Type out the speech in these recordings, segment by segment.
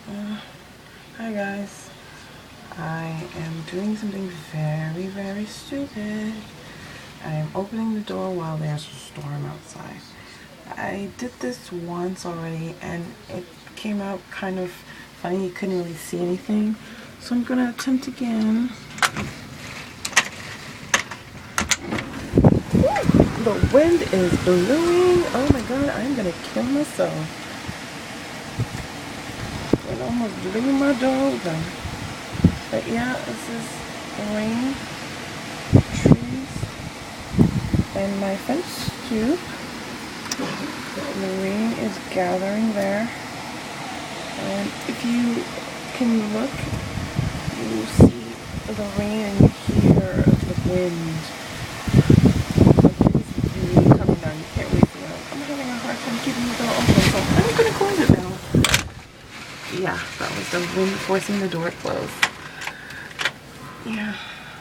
Hi guys. I am doing something very, very stupid. I am opening the door while there's a storm outside. I did this once already and it came out kind of funny. You couldn't really see anything. So I'm gonna attempt again. The wind is blowing. Oh my god, I'm gonna kill myself. It almost blew my door open. But yeah, this is rain, trees, and my fence too. The rain is gathering there. And if you can look, you see the rain and you hear the wind. It's really coming down. You can't really see it. I'm having a hard time keeping the door open, so I'm gonna close it now. Yeah, that was the wind forcing the door closed. Yeah,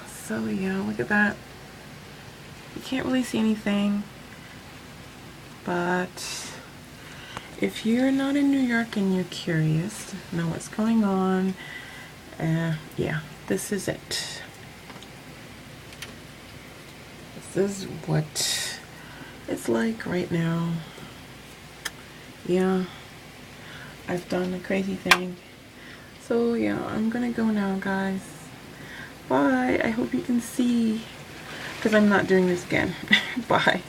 so yeah, look at that. You can't really see anything, but if you're not in New York and you're curious to know what's going on, yeah, this is it. This is what it's like right now. Yeah, I've done a crazy thing. So yeah, I'm gonna go now, guys. Bye. I hope you can see, because I'm not doing this again. Bye.